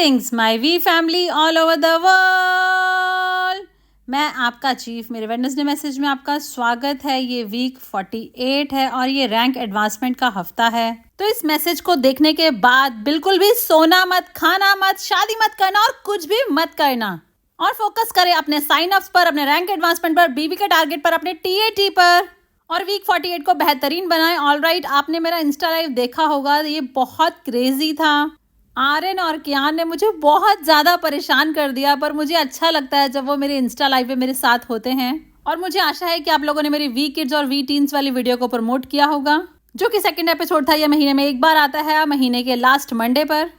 Greetings my we family all over the world. मैं आपका chief, मेरे वेडनेसडे मैसेज में आपका स्वागत है। ये वीक 48 है और ये रैंक एडवांसमेंट का हफ्ता है। तो इस मैसेज को देखने के बाद बिल्कुल भी सोना मत, खाना मत, शादी मत करना और कुछ भी मत करना और फोकस करें अपने साइन अप्स पर, अपने रैंक एडवांसमेंट पर, बीबी के टारगेट पर, अपने टीएटी पर और वीक 48 को बेहतरीन बनाएं। ऑलराइट, आपने मेरा इंस्टा लाइव देखा होगा, ये बहुत क्रेजी था। आर्यन और कियान ने मुझे बहुत ज़्यादा परेशान कर दिया, पर मुझे अच्छा लगता है जब वो मेरे इंस्टा लाइव पे मेरे साथ होते हैं। और मुझे आशा है कि आप लोगों ने मेरी वी किड्स और वी टीन्स वाली वीडियो को प्रमोट किया होगा, जो कि सेकंड एपिसोड था। यह महीने में एक बार आता है, महीने के लास्ट मंडे पर।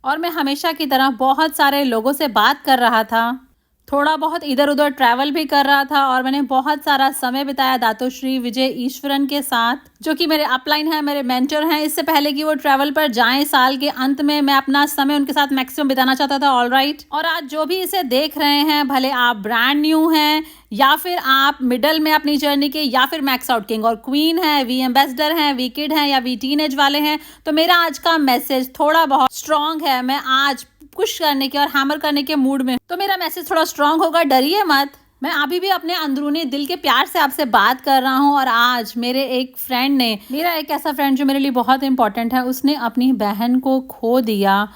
और मैं हमेशा की तरह बहुत सारे लोगों से बात कर रहा था, थोड़ा बहुत इधर उधर ट्रैवल भी कर रहा था और मैंने बहुत सारा समय बिताया दातोश्री विजय ईश्वरन के साथ, जो कि मेरे अपलाइन हैं, मेरे मेंटर हैं। इससे पहले कि वो ट्रैवल पर जाएं साल के अंत में, मैं अपना समय उनके साथ मैक्सिमम बिताना चाहता था। ऑलराइट, और आज जो भी इसे देख रहे हैं, भले आप ब्रांड न्यू हैं या फिर आप मिडल में अपनी जर्नी के, या फिर मैक्स आउट किंग और क्वीन है, वी एम्बेसडर हैं, वी किड हैं या वी टीनेज वाले हैं, तो मेरा आज का मैसेज थोड़ा बहुत स्ट्रॉन्ग है। मैं आज पुश करने के और हैमर करने के मूड में, तो मेरा मैसेज थोड़ा स्ट्रॉन्ग होगा, डरिए मत। मैं अभी भी अपने अंदरूनी दिल के प्यार से आपसे बात कर रहा हूँ। और आज मेरे एक फ्रेंड ने, मेरा एक ऐसा फ्रेंड जो मेरे लिए बहुत इंपॉर्टेंट है, उसने अपनी बहन को खो दिया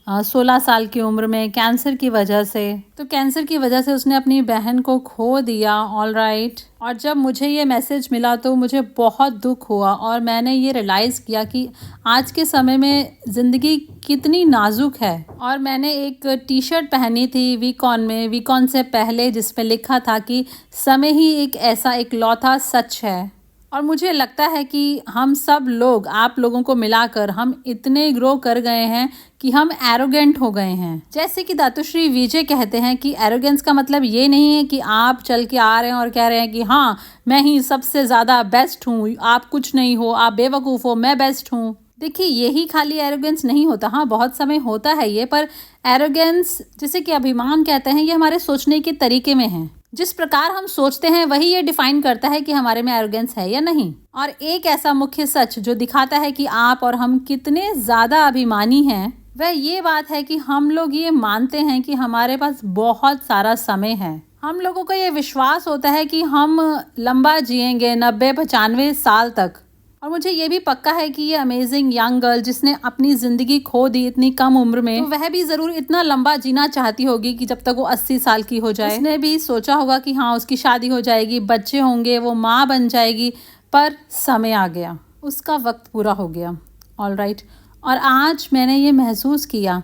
16 साल की उम्र में कैंसर की वजह से। तो कैंसर की वजह से उसने अपनी बहन को खो दिया। ऑलराइट, और जब मुझे ये मैसेज मिला तो मुझे बहुत दुख हुआ और मैंने ये रियलाइज़ किया कि आज के समय में ज़िंदगी कितनी नाजुक है। और मैंने एक टी शर्ट पहनी थी वीकॉन में, वीकॉन से पहले, जिस पे लिखा था कि समय ही एक ऐसा इकलौता सच है। और मुझे लगता है कि हम सब लोग, आप लोगों को मिलाकर, हम इतने ग्रो कर गए हैं कि हम एरोगेंट हो गए हैं। जैसे कि दातोश्री विजय कहते हैं कि एरोगेंस का मतलब ये नहीं है कि आप चल के आ रहे हैं और कह रहे हैं कि हाँ मैं ही सबसे ज़्यादा बेस्ट हूँ, आप कुछ नहीं हो, आप बेवकूफ़ हो, मैं बेस्ट हूँ। देखिए, यही खाली एरोगेंस नहीं होता। हाँ, बहुत समय होता है ये, पर एरोगेंस, जैसे कि अभिमान कहते हैं, ये हमारे सोचने के तरीके में है। जिस प्रकार हम सोचते हैं वही ये डिफाइन करता है कि हमारे में एरोगेंस है या नहीं। और एक ऐसा मुख्य सच जो दिखाता है कि आप और हम कितने ज़्यादा अभिमानी हैं, वह ये बात है कि हम लोग ये मानते हैं कि हमारे पास बहुत सारा समय है। हम लोगों को ये विश्वास होता है कि हम लंबा जिएंगे, 90-95 साल तक। और मुझे ये भी पक्का है कि ये अमेजिंग यंग गर्ल जिसने अपनी ज़िंदगी खो दी इतनी कम उम्र में, तो वह भी ज़रूर इतना लंबा जीना चाहती होगी कि जब तक वो 80 साल की हो जाए। उसने भी सोचा होगा कि हाँ उसकी शादी हो जाएगी, बच्चे होंगे, वो माँ बन जाएगी, पर समय आ गया, उसका वक्त पूरा हो गया। ऑलराइट, और आज मैंने ये महसूस किया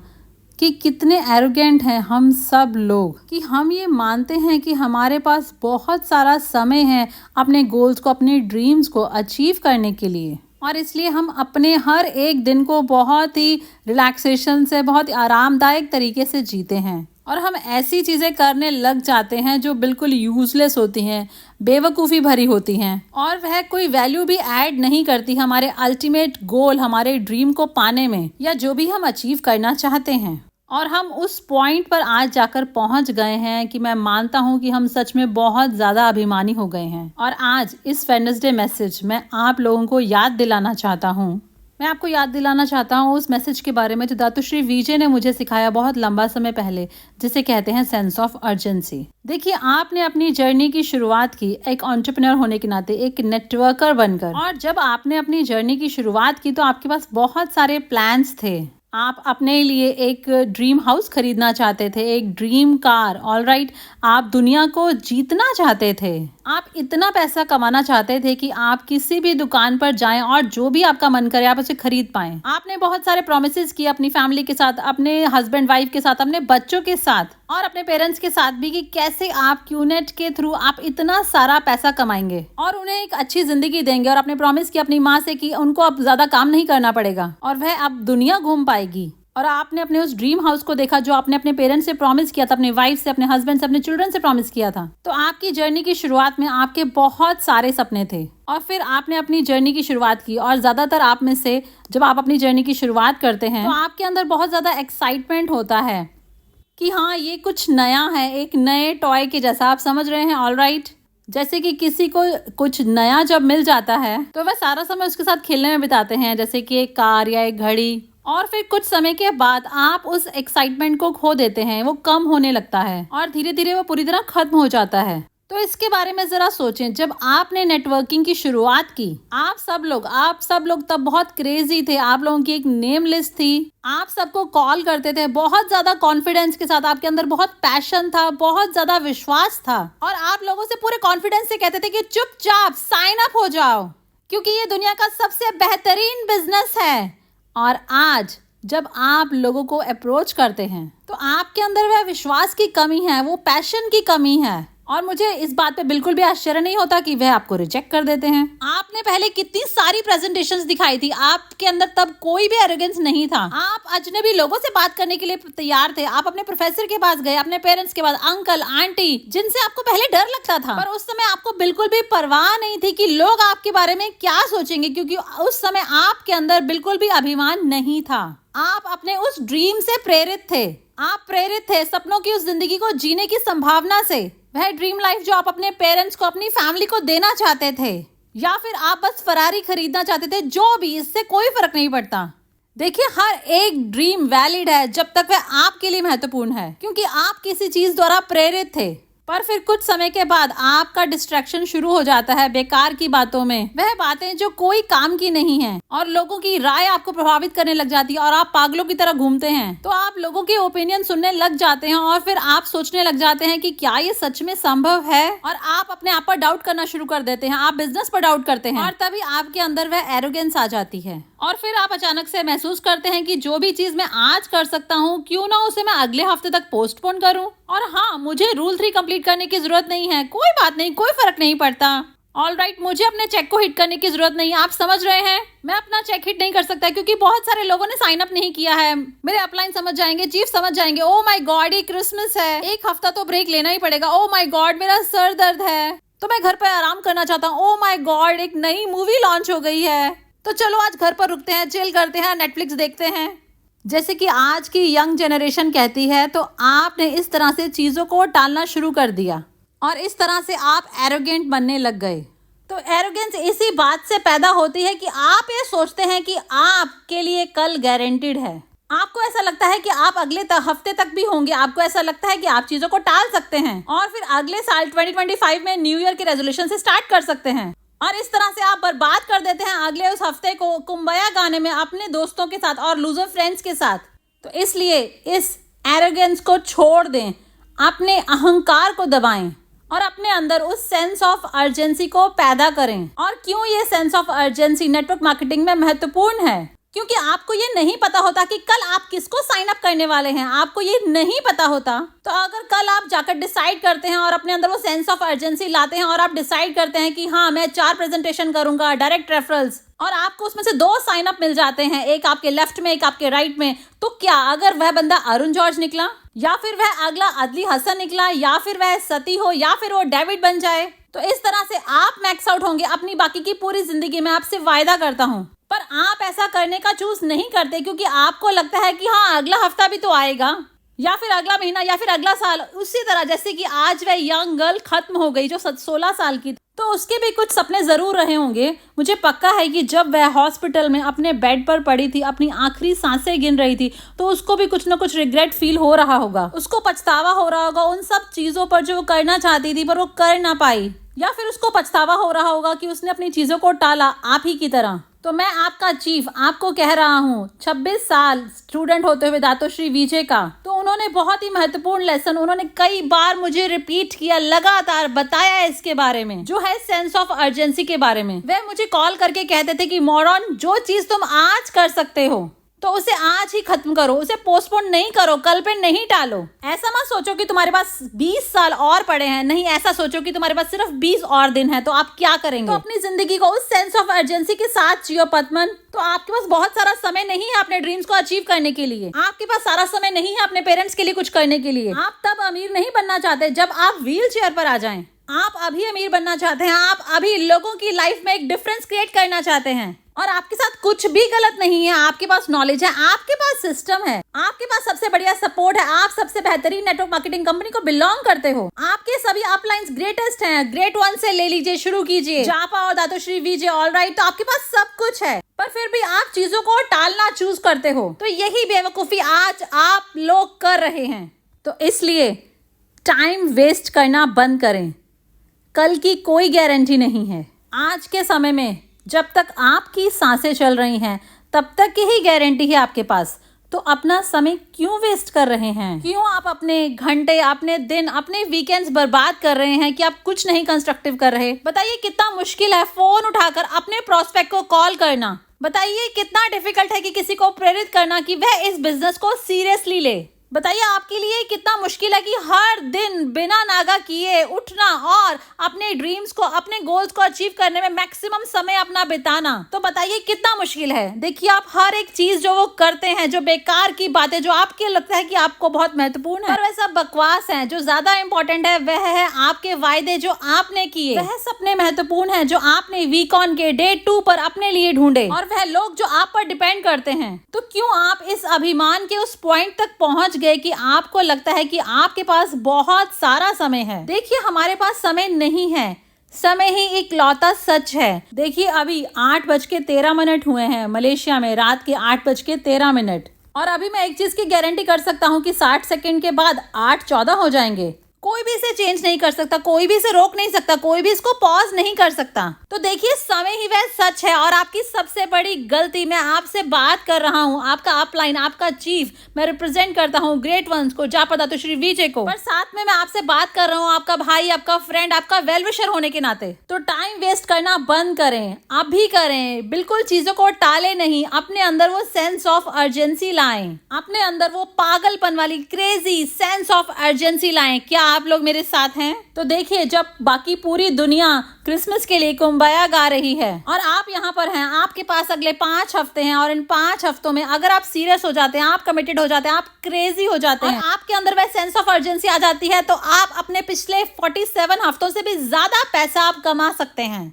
कि कितने एरोगेंट हैं हम सब लोग, कि हम ये मानते हैं कि हमारे पास बहुत सारा समय है अपने गोल्स को, अपने ड्रीम्स को अचीव करने के लिए। और इसलिए हम अपने हर एक दिन को बहुत ही रिलैक्सेशन से, बहुत ही आरामदायक तरीके से जीते हैं। और हम ऐसी चीज़ें करने लग जाते हैं जो बिल्कुल यूजलेस होती हैं, बेवकूफ़ी भरी होती हैं, और वह कोई वैल्यू भी ऐड नहीं करती हमारे अल्टीमेट गोल, हमारे ड्रीम को पाने में, या जो भी हम अचीव करना चाहते हैं। और हम उस पॉइंट पर आज जाकर पहुंच गए हैं कि मैं मानता हूं कि हम सच में बहुत ज़्यादा अभिमानी हो गए हैं। और आज इस वेडनेसडे मैसेज मैं आप लोगों को याद दिलाना चाहता हूं। मैं आपको याद दिलाना चाहता हूँ उस मैसेज के बारे में जो दातोश्री विजय ने मुझे सिखाया बहुत लंबा समय पहले, जिसे कहते हैं सेंस ऑफ अर्जेंसी। देखिए, आपने अपनी जर्नी की शुरुआत की एक एंटरप्रेन्योर होने के नाते, एक नेटवर्कर बनकर। और जब आपने अपनी जर्नी की शुरुआत की तो आपके पास बहुत सारे प्लान्स थे। आप अपने लिए एक ड्रीम हाउस खरीदना चाहते थे, एक ड्रीम कार। ऑलराइट, आप दुनिया को जीतना चाहते थे, आप इतना पैसा कमाना चाहते थे कि आप किसी भी दुकान पर जाएं और जो भी आपका मन करे आप उसे खरीद पाएं। आपने बहुत सारे प्रॉमिसेस किए अपनी फैमिली के साथ, अपने हस्बैंड वाइफ के साथ, अपने बच्चों के साथ और अपने पेरेंट्स के साथ भी, कि कैसे आप क्यूनेट के थ्रू आप इतना सारा पैसा कमाएंगे और उन्हें एक अच्छी जिंदगी देंगे। और आपने प्रॉमिस किया अपनी माँ से कि उनको अब ज्यादा काम नहीं करना पड़ेगा और वह अब दुनिया घूम पाएगी। और आपने अपने उस ड्रीम हाउस को देखा जो आपने अपने पेरेंट्स से प्रॉमिस किया था, अपने वाइफ से, अपने हस्बैंड से, अपने चिल्ड्रन से प्रॉमिस किया था। तो आपकी जर्नी की शुरुआत में आपके बहुत सारे सपने थे और फिर आपने अपनी जर्नी की शुरुआत की। और ज़्यादातर आप में से जब आप अपनी जर्नी की शुरुआत करते हैं तो आपके अंदर बहुत ज़्यादा एक्साइटमेंट होता है कि हाँ ये कुछ नया है, एक नए टॉय के जैसा, आप समझ रहे हैं। ऑलराइट, जैसे कि किसी को कुछ नया जब मिल जाता है तो वह सारा समय उसके साथ खेलने में बिताते हैं, जैसे कि एक कार या एक घड़ी। और फिर कुछ समय के बाद आप उस एक्साइटमेंट को खो देते हैं, वो कम होने लगता है और धीरे धीरे वो पूरी तरह खत्म हो जाता है। तो इसके बारे में जरा सोचें, जब आपने नेटवर्किंग की शुरुआत की, आप सब लोग तब बहुत क्रेजी थे। आप लोगों की एक नेम लिस्ट थी, आप सबको कॉल करते थे बहुत ज्यादा कॉन्फिडेंस के साथ, आपके अंदर बहुत पैशन था, बहुत ज्यादा विश्वास था और आप लोगों से पूरे कॉन्फिडेंस से कहते थे कि चुपचाप साइन अप हो जाओ क्योंकि ये दुनिया का सबसे बेहतरीन बिजनेस है। और आज जब आप लोगों को अप्रोच करते हैं तो आपके अंदर वह विश्वास की कमी है, वो पैशन की कमी है और मुझे इस बात पे बिल्कुल भी आश्चर्य नहीं होता कि वह आपको रिजेक्ट कर देते हैं। आपने पहले कितनी सारी प्रेजेंटेशंस दिखाई थी, आपके अंदर तब कोई भी एरोगेंस नहीं था। आप अजनबी लोगों से बात करने के लिए तैयार थे। आप अपने प्रोफेसर के पास गए, अपने पेरेंट्स के पास, अंकल आंटी जिनसे आपको पहले डर लगता था, पर उस समय आपको बिल्कुल भी परवाह नहीं थी कि लोग आपके बारे में क्या सोचेंगे, क्योंकि उस समय आपके अंदर बिल्कुल भी अभिमान नहीं था। आप अपने उस ड्रीम से प्रेरित थे, आप प्रेरित थे सपनों की उस जिंदगी को जीने की संभावना से, वह ड्रीम लाइफ जो आप अपने पेरेंट्स को, अपनी फैमिली को देना चाहते थे, या फिर आप बस फरारी खरीदना चाहते थे, जो भी, इससे कोई फर्क नहीं पड़ता। देखिए, हर एक ड्रीम वैलिड है जब तक वह आपके लिए महत्वपूर्ण है, क्योंकि आप किसी चीज द्वारा प्रेरित थे। पर फिर कुछ समय के बाद आपका डिस्ट्रैक्शन शुरू हो जाता है बेकार की बातों में, वह बातें जो कोई काम की नहीं है, और लोगों की राय आपको प्रभावित करने लग जाती है और आप पागलों की तरह घूमते हैं। तो आप लोगों के ओपिनियन सुनने लग जाते हैं और फिर आप सोचने लग जाते हैं कि क्या ये सच में संभव है, और आप अपने आप पर डाउट करना शुरू कर देते हैं, आप बिजनेस पर डाउट करते हैं और तभी आपके अंदर वह एरोगेंस आ जाती है। और फिर आप अचानक से महसूस करते हैं कि जो भी चीज मैं आज कर सकता हूँ, क्यों ना उसे मैं अगले हफ्ते तक पोस्टपोन करूँ। और हाँ, मुझे रूल 3 कंप्लीट करने की जरूरत नहीं है, कोई बात नहीं, कोई फर्क नहीं पड़ता। ऑलराइट, मुझे अपने चेक को हिट करने की जरूरत नहीं है। आप समझ रहे हैं, मैं अपना चेक हिट नहीं कर सकता क्योंकि बहुत सारे लोगों ने साइन अप नहीं किया है। मेरे अपलाइन समझ जाएंगे, चीफ समझ जाएंगे, ओ माय गॉड ये क्रिसमस है, एक हफ्ता तो ब्रेक लेना ही पड़ेगा, ओ माय गॉड मेरा सर दर्द है, तो मैं घर पर आराम करना चाहता हूँ, ओ माय गॉड एक नई मूवी लॉन्च हो गई है, तो चलो आज घर पर रुकते हैं, चिल करते हैं, नेटफ्लिक्स देखते हैं। जैसे कि आज की यंग जनरेशन कहती है, तो आपने इस तरह से चीज़ों को टालना शुरू कर दिया और इस तरह से आप एरोगेंट बनने लग गए। तो एरोगेंस इसी बात से पैदा होती है कि आप ये सोचते हैं कि आपके लिए कल गारंटीड है। आपको ऐसा लगता है कि आप अगले हफ्ते तक भी होंगे, आपको ऐसा लगता है कि आप चीज़ों को टाल सकते हैं और फिर अगले साल 2025 में न्यू ईयर के रेजोल्यूशन से स्टार्ट कर सकते हैं, और इस तरह से आप बर्बाद कर देते हैं अगले उस हफ्ते को कुंबया गाने में अपने दोस्तों के साथ और लूजर फ्रेंड्स के साथ। तो इसलिए इस एरोगेंस को छोड़ दें, अपने अहंकार को दबाएं और अपने अंदर उस सेंस ऑफ अर्जेंसी को पैदा करें। और क्यों ये sense of urgency network marketing में महत्वपूर्ण है? क्योंकि आपको ये नहीं पता होता कि कल आप किसको साइन अप करने वाले हैं, आपको ये नहीं पता होता। तो अगर कल आप जाकर डिसाइड करते हैं और अपने अंदर वो सेंस ऑफ अर्जेंसी लाते हैं और आप डिसाइड करते हैं कि हाँ मैं 4 प्रेजेंटेशन करूंगा, डायरेक्ट रेफरल्स, और आपको उसमें से 2 साइन अप मिल जाते हैं, एक आपके लेफ्ट में एक आपके राइट में, तो क्या अगर वह बंदा अरुण जॉर्ज निकला, या फिर वह अगला अदली हसन निकला, या फिर वह सती हो, या फिर वो डेविड बन जाए, तो इस तरह से आप मैक्स आउट होंगे अपनी बाकी की पूरी जिंदगी में, आपसे वायदा करता हूँ। पर आप ऐसा करने का चूज नहीं करते क्योंकि आपको लगता है कि हाँ अगला हफ्ता भी तो आएगा, या फिर अगला महीना, या फिर अगला साल। उसी तरह जैसे कि आज वह यंग गर्ल खत्म हो गई जो 16 साल की, तो उसके भी कुछ सपने जरूर रहे होंगे। मुझे पक्का है कि जब वह हॉस्पिटल में अपने बेड पर पड़ी थी, अपनी आखिरी सांसें गिन रही थी, तो उसको भी कुछ ना कुछ रिग्रेट फील हो रहा होगा, उसको पछतावा हो रहा होगा उन सब चीजों पर जो वो करना चाहती थी पर वो कर ना पाई, या फिर उसको पछतावा हो रहा होगा कि उसने अपनी चीजों को टाला आप ही की तरह। तो मैं आपका चीफ आपको कह रहा हूँ, 26 साल स्टूडेंट होते हुए दातोश्री विजय का, तो उन्होंने बहुत ही महत्वपूर्ण लेसन, उन्होंने कई बार मुझे रिपीट किया, लगातार बताया इसके बारे में, जो है सेंस ऑफ अर्जेंसी के बारे में। वह मुझे कॉल करके कहते थे कि मॉडर्न, जो चीज तुम आज कर सकते हो तो उसे आज ही खत्म करो, उसे पोस्टपोन नहीं करो, कल पे नहीं टालो। ऐसा मत सोचो कि तुम्हारे पास 20 साल और पड़े हैं, नहीं, ऐसा सोचो कि तुम्हारे पास सिर्फ 20 और दिन है, तो आप क्या करेंगे? तो अपनी जिंदगी को उस सेंस ऑफ अर्जेंसी के साथ जियो पद्मन। तो आपके पास बहुत सारा समय नहीं है अपने ड्रीम्स को अचीव करने के लिए, आपके पास सारा समय नहीं है अपने पेरेंट्स के लिए कुछ करने के लिए। आप तब अमीर नहीं बनना चाहते जब आप व्हील चेयर पर आ जाएं, आप अभी अमीर बनना चाहते हैं, आप अभी लोगों की लाइफ में एक डिफरेंस क्रिएट करना चाहते हैं। और आपके साथ कुछ भी गलत नहीं है, आपके पास नॉलेज है, आपके पास सिस्टम है, आपके पास सबसे बढ़िया सपोर्ट है, आप सबसे बेहतरीन नेटवर्क मार्केटिंग कंपनी को बिलोंग करते हो, आपके सभी अपलाइंस ग्रेटेस्ट हैं, ग्रेट 1 से ले लीजिए, शुरू कीजिए, जापा और दातोश्री विजय, ऑलराइट। तो आपके पास सब कुछ है, पर फिर भी आप चीजों को टालना चूज करते हो। तो यही बेवकूफी आज आप लोग कर रहे हैं। तो इसलिए टाइम वेस्ट करना बंद करें। कल की कोई गारंटी नहीं है। आज के समय में जब तक आपकी सांसें चल रही हैं तब तक की ही गारंटी है आपके पास। तो अपना समय क्यों वेस्ट कर रहे हैं? क्यों आप अपने घंटे, अपने दिन, अपने वीकेंड्स बर्बाद कर रहे हैं कि आप कुछ नहीं कंस्ट्रक्टिव कर रहे? बताइए कितना मुश्किल है फोन उठाकर अपने प्रोस्पेक्ट को कॉल करना। बताइए कितना डिफिकल्ट है कि किसी को प्रेरित करना कि वह इस बिजनेस को सीरियसली ले। बताइए आपके लिए कितना मुश्किल है कि हर दिन बिना नागा किए उठना और अपने ड्रीम्स को, अपने गोल्स को अचीव करने में मैक्सिमम समय अपना बिताना। तो बताइए कितना मुश्किल है। देखिए आप हर एक चीज जो वो करते हैं, जो बेकार की बातें जो आपके लगता है कि आपको बहुत महत्वपूर्ण है, पर वह सब बकवास है। जो ज्यादा इंपॉर्टेंट है वह है आपके वायदे जो आपने किए। वह सपने महत्वपूर्ण है जो आपने वीक ऑन के डे 2 पर अपने लिए ढूंढे, और वह लोग जो आप पर डिपेंड करते हैं। तो क्यों आप इस अभिमान के उस पॉइंट तक पहुंच गए कि आपको लगता है कि आपके पास बहुत सारा समय है? देखिए हमारे पास समय नहीं है। समय ही एक लौता सच है। देखिए अभी 8:13 हुए हैं मलेशिया में, रात के 8:13। और अभी मैं एक चीज की गारंटी कर सकता हूँ कि 60 सेकंड के बाद 8:14 हो जाएंगे। कोई भी इसे चेंज नहीं कर सकता, कोई भी इसे रोक नहीं सकता, कोई भी इसको पॉज नहीं कर सकता। तो देखिए समय ही वह सच है। और आपकी सबसे बड़ी गलती, मैं आपसे बात कर रहा हूँ, आपका अपलाइन, आपका चीफ, मैं रिप्रेजेंट करता हूँ ग्रेट वंस को, जापदा तो श्री विजय को, पर साथ में मैं आपसे बात कर रहा हूँ आपका भाई, आपका फ्रेंड, आपका वेल विशर होने के नाते। तो टाइम वेस्ट करना बंद करें, अभी करें। बिल्कुल चीजों को टाले नहीं। अपने अंदर वो सेंस ऑफ अर्जेंसी लाएं, अपने अंदर वो पागलपन वाली क्रेजी सेंस ऑफ अर्जेंसी लाएं। क्या आप लोग मेरे साथ हैं? तो देखिए जब बाकी पूरी दुनिया क्रिसमस के लिए कुंबाया गा रही है और आप यहाँ पर हैं, आपके पास अगले 5 हफ्ते हैं, और इन 5 हफ्तों में अगर आप सीरियस हो जाते हैं, आप कमिटेड हो जाते हैं, आप क्रेजी हो जाते हैं, आपके अंदर वह सेंस ऑफ अर्जेंसी आ जाती है, तो आप अपने पिछले 47 हफ्तों से भी ज्यादा पैसा आप कमा सकते हैं।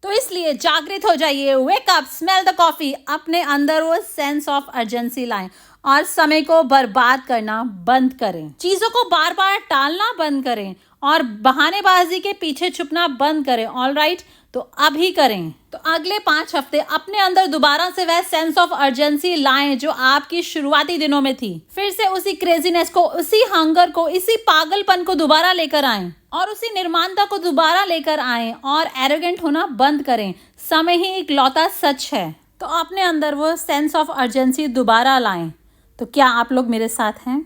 तो इसलिए जागृत हो जाइए, wake up, smell the coffee. अपने अंदर वो सेंस ऑफ अर्जेंसी लाएं और समय को बर्बाद करना बंद करें। चीजों को बार बार टालना बंद करें और बहानेबाजी के पीछे छुपना बंद करें। ऑल राइट, तो अभी करें। तो अगले 5 हफ्ते अपने अंदर दोबारा से वह सेंस ऑफ अर्जेंसी लाएं जो आपकी शुरुआती दिनों में थी। फिर से उसी क्रेजीनेस को, उसी हंगर को, इसी पागलपन को दोबारा लेकर आएं और उसी निर्माणता को दोबारा लेकर आएं और एरोगेंट होना बंद करें। समय ही एक लौता सच है। तो अपने अंदर वो सेंस ऑफ अर्जेंसी दोबारा लाएं। तो क्या आप लोग मेरे साथ हैं?